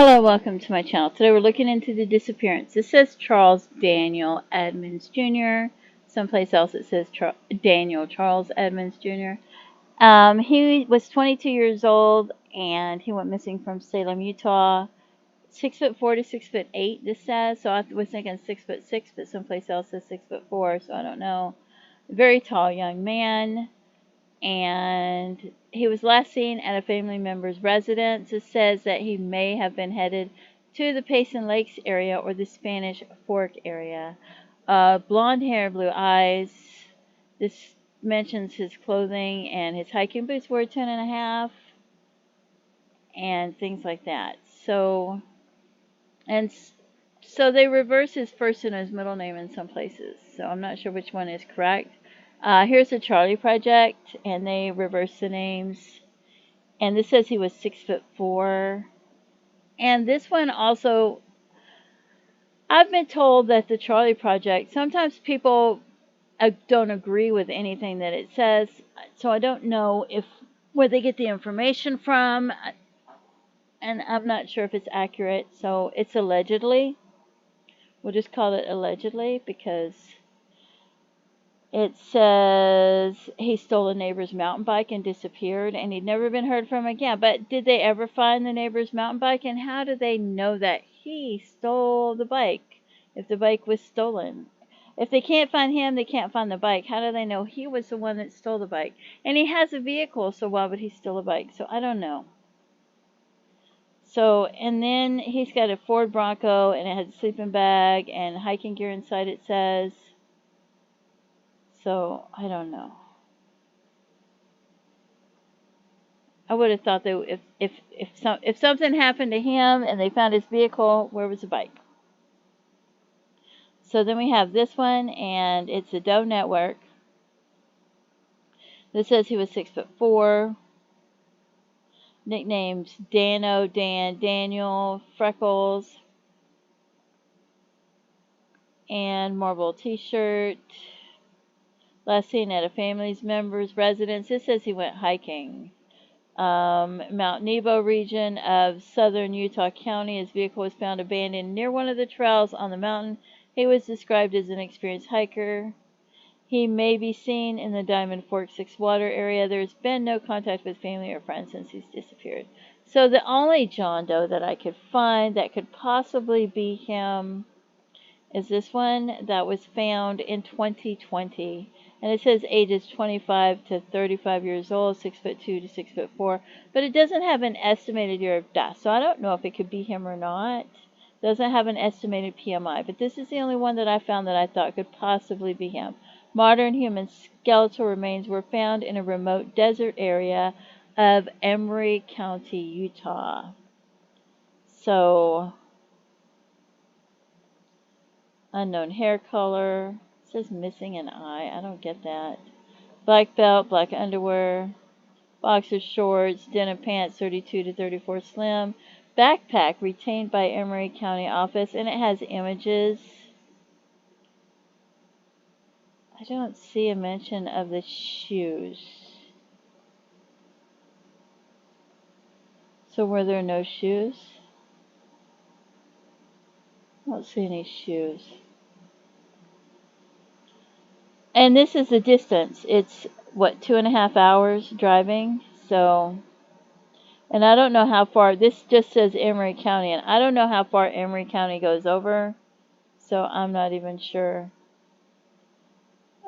Hello, welcome to my channel. Today we're looking into the disappearance. This says Charles Daniel Edmonds Jr. Someplace else it says Daniel Charles Edmonds Jr. He was 22 years old and he went missing from Salem, Utah. 6'4" to 6'8", this says. So I was thinking 6'6", but someplace else says 6'4", so I don't know. Very tall young man. And he was last seen at a family member's residence. It says that he may have been headed to the Payson Lakes area or the Spanish Fork area. Blonde hair, blue eyes. This mentions his clothing and his hiking boots were 10.5 and things like that. So they reverse his first and his middle name in some places. So I'm not sure which one is correct. Here's the Charlie Project, and they reverse the names. And this says he was 6'4". And this one also, I've been told that the Charlie Project, sometimes people don't agree with anything that it says. So I don't know where they get the information from. And I'm not sure if it's accurate. So it's allegedly. We'll just call it allegedly because it says he stole a neighbor's mountain bike and disappeared, and he'd never been heard from again. But did they ever find the neighbor's mountain bike? And how do they know that he stole the bike if the bike was stolen? If they can't find him, they can't find the bike. How do they know he was the one that stole the bike? And he has a vehicle, so why would he steal a bike? So I don't know. So, and then he's got a Ford Bronco, and it has a sleeping bag and hiking gear inside, it says. So, I don't know. I would have thought that if something happened to him and they found his vehicle, where was the bike? So then we have this one, and it's a Doe network. This says he was 6'4". Nicknames Dano, Dan, Daniel, Freckles, and Marble T-shirt. Last seen at a family member's residence. This says he went hiking. Mount Nebo region of southern Utah County. His vehicle was found abandoned near one of the trails on the mountain. He was described as an experienced hiker. He may be seen in the Diamond Fork 6 water area. There's been no contact with family or friends since he's disappeared. So the only John Doe that I could find that could possibly be him is this one that was found in 2020. And it says ages 25 to 35 years old, 6'2" to 6'4". But it doesn't have an estimated year of death. So I don't know if it could be him or not. It doesn't have an estimated PMI. But this is the only one that I found that I thought could possibly be him. Modern human skeletal remains were found in a remote desert area of Emery County, Utah. So, unknown hair color. It says missing an eye. I don't get that. Black belt, black underwear, boxer shorts, denim pants, 32 to 34 slim. Backpack retained by Emery County office, and it has images. I don't see a mention of the shoes. So were there no shoes? I don't see any shoes. And this is the distance. It's, what, 2.5 hours driving? So, and I don't know how far, this just says Emery County, and I don't know how far Emery County goes over. So I'm not even sure.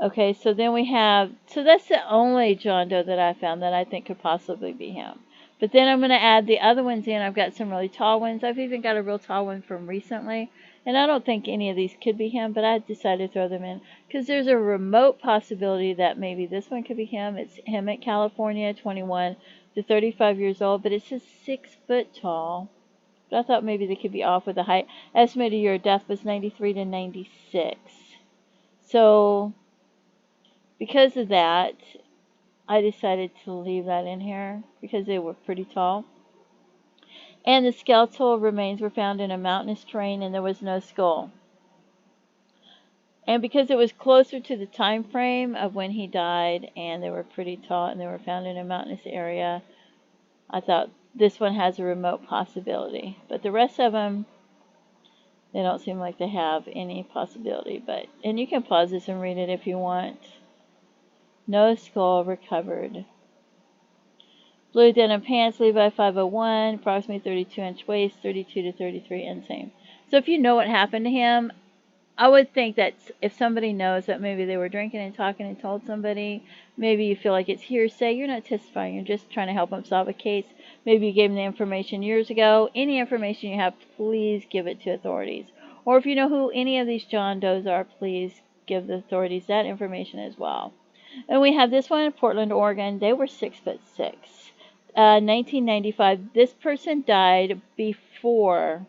Okay, so then we have, so that's the only John Doe that I found that I think could possibly be him. But then I'm going to add the other ones in. I've got some really tall ones. I've even got a real tall one from recently. And I don't think any of these could be him, but I decided to throw them in because there's a remote possibility that maybe this one could be him. It's Hemet, California, 21 to 35 years old, but it says 6 foot tall. But I thought maybe they could be off with the height. Estimated year of death was 93 to 96. So, because of that, I decided to leave that in here because they were pretty tall. And the skeletal remains were found in a mountainous terrain and there was no skull. And because it was closer to the time frame of when he died and they were pretty tall and they were found in a mountainous area, I thought this one has a remote possibility. But the rest of them, they don't seem like they have any possibility. And you can pause this and read it if you want. No skull recovered. Blue denim pants, Levi 501, approximately 32-inch waist, 32 to 33 inseam. So if you know what happened to him, I would think that if somebody knows that maybe they were drinking and talking and told somebody, maybe you feel like it's hearsay. You're not testifying. You're just trying to help them solve a case. Maybe you gave them the information years ago. Any information you have, please give it to authorities. Or if you know who any of these John Does are, please give the authorities that information as well. And we have this one in Portland, Oregon. They were 6'6". 1995. This person died before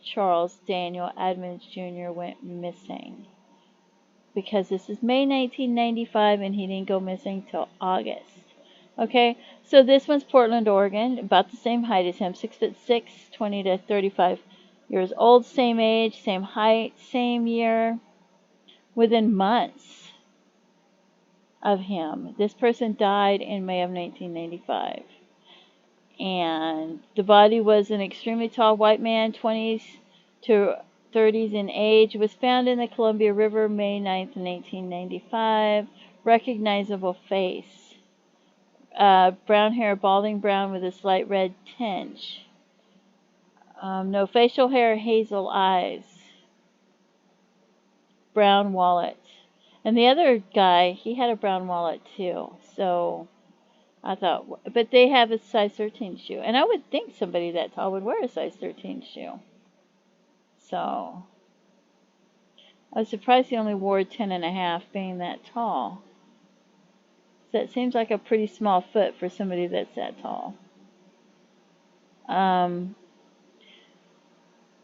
Charles Daniel Edmonds Jr. went missing. Because this is May 1995 and he didn't go missing till August. Okay, so this one's Portland, Oregon, about the same height as him, 6'6", 20 to 35 years old, same age, same height, same year, within months of him. This person died in May of 1995. And the body was an extremely tall white man, 20s to 30s in age, was found in the Columbia River May 9th, 1995. Recognizable face. Brown hair, balding brown with a slight red tinge. No facial hair, hazel eyes. Brown wallet. And the other guy, he had a brown wallet too. So I thought, but they have a size 13 shoe. And I would think somebody that tall would wear a size 13 shoe. So I was surprised he only wore 10.5 being that tall. So it seems like a pretty small foot for somebody that's that tall.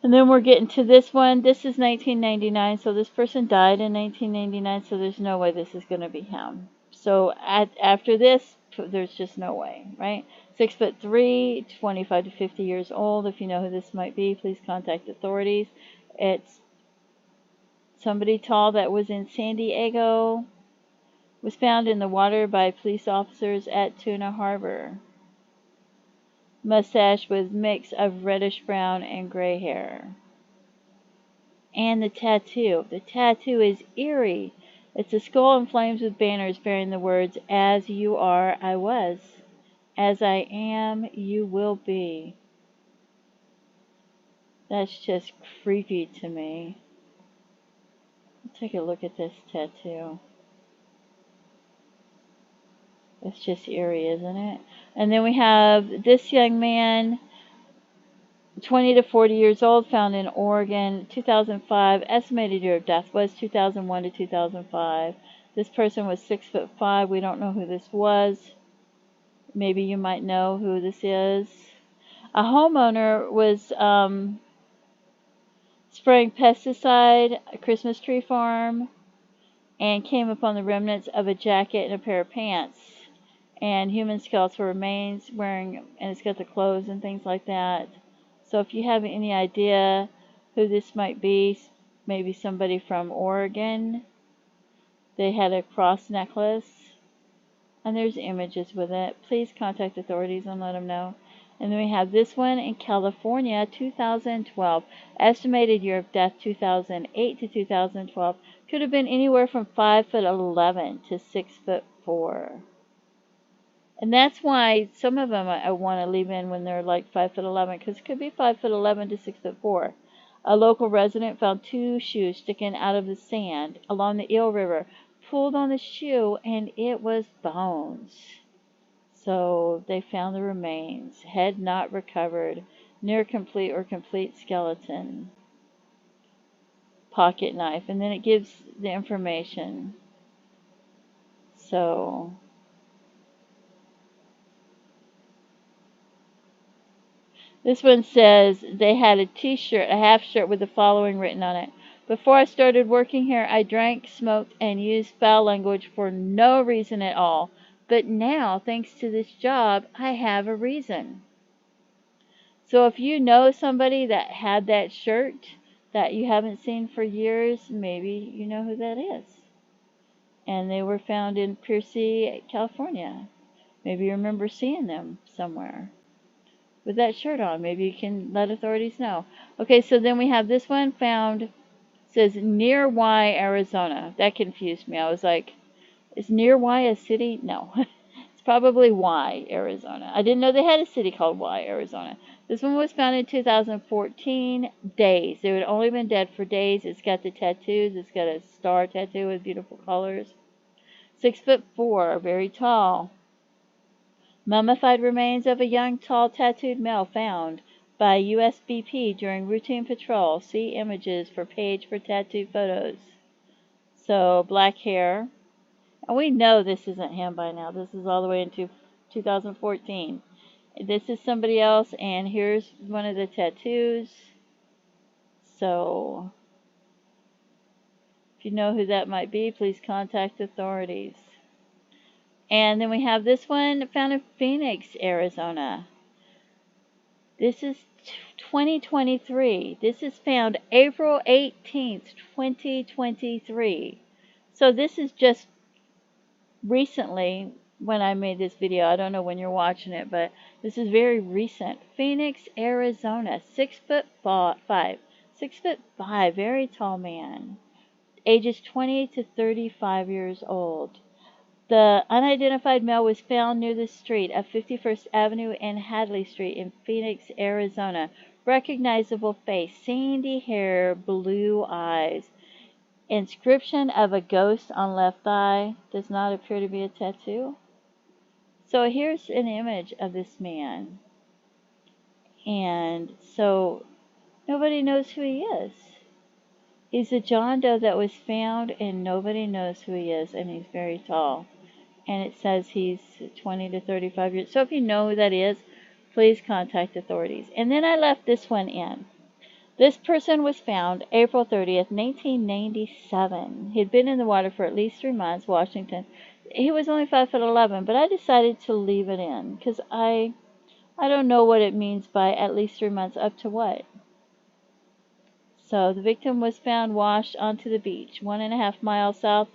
And then we're getting to this one. This is 1999, so this person died in 1999, so there's no way this is going to be him. So after this, there's just no way, right? 6'3", 25 to 50 years old. If you know who this might be, please contact authorities. It's somebody tall that was in San Diego, was found in the water by police officers at Tuna Harbor. Mustache with mix of reddish brown and gray hair. And the tattoo. The tattoo is eerie. It's a skull in flames with banners bearing the words, "As you are, I was. As I am, you will be." That's just creepy to me. Take a look at this tattoo. It's just eerie, isn't it? And then we have this young man, 20 to 40 years old, found in Oregon, 2005. Estimated year of death was 2001 to 2005. This person was 6'5". We don't know who this was. Maybe you might know who this is. A homeowner was spraying pesticide, a Christmas tree farm, and came upon the remnants of a jacket and a pair of pants. And human skeletal remains wearing, and it's got the clothes and things like that. So if you have any idea who this might be, maybe somebody from Oregon. They had a cross necklace, and there's images with it. Please contact authorities and let them know. And then we have this one in California, 2012. Estimated year of death, 2008 to 2012. Could have been anywhere from 5'11" to 6'4". And that's why some of them I want to leave in when they're like 5'11", because it could be 5'11" to 6'4". A local resident found 2 shoes sticking out of the sand along the Eel River. Pulled on the shoe, and it was bones. So they found the remains. Head not recovered. Near complete or complete skeleton. Pocket knife. And then it gives the information. So this one says they had a t-shirt, a half shirt with the following written on it. Before I started working here, I drank, smoked, and used foul language for no reason at all. But now, thanks to this job, I have a reason. So if you know somebody that had that shirt that you haven't seen for years, maybe you know who that is. And they were found in Piercy, California. Maybe you remember seeing them somewhere with that shirt on. Maybe you can let authorities know. Okay, so then we have this one found, says near Y, Arizona. That confused me. I was like, is near Y a city? No. It's probably Y, Arizona. I didn't know they had a city called Y, Arizona. This one was found in 2014. Days. They had only been dead for days. It's got the tattoos. It's got a star tattoo with beautiful colors. 6'4", very tall. Mummified remains of a young, tall, tattooed male found by USBP during routine patrol. See images for page for tattoo photos. So, black hair. And we know this isn't him by now. This is all the way into 2014. This is somebody else, and here's one of the tattoos. So, if you know who that might be, please contact authorities. And then we have this one found in Phoenix, Arizona. This is 2023. This is found April 18th, 2023. So this is just recently when I made this video. I don't know when you're watching it, but this is very recent. Phoenix, Arizona. 6'5". 6'5", very tall man. Ages 20 to 35 years old. The unidentified male was found near the street of 51st Avenue and Hadley Street in Phoenix, Arizona. Recognizable face, sandy hair, blue eyes. Inscription of a ghost on left thigh. Does not appear to be a tattoo. So here's an image of this man. And so nobody knows who he is. He's a John Doe that was found, and nobody knows who he is, and he's very tall. And it says he's 20 to 35 years. So if you know who that is, please contact authorities. And then I left this one in. This person was found April 30th, 1997. He'd been in the water for at least 3 months, Washington. He was only 5'11", but I decided to leave it in because I don't know what it means by at least 3 months. Up to what? So the victim was found washed onto the beach, 1.5 miles south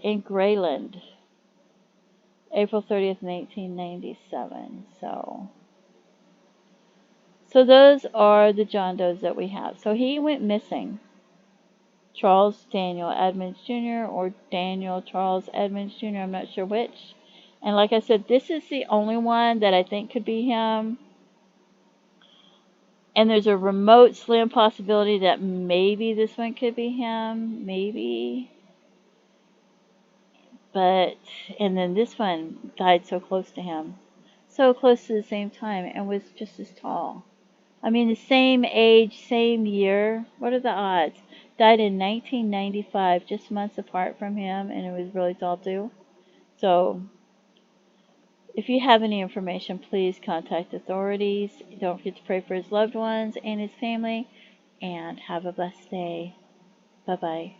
in Grayland, April 30th, 1997. So those are the John Does that we have. So he went missing. Charles Daniel Edmonds Jr. or Daniel Charles Edmonds Jr. I'm not sure which. And like I said, this is the only one that I think could be him. And there's a remote, slim possibility that maybe this one could be him. Maybe. But, and then this one died so close to him. So close to the same time and was just as tall. I mean, the same age, same year. What are the odds? Died in 1995, just months apart from him, and it was really tall too. So, if you have any information, please contact authorities. Don't forget to pray for his loved ones and his family, and have a blessed day. Bye-bye.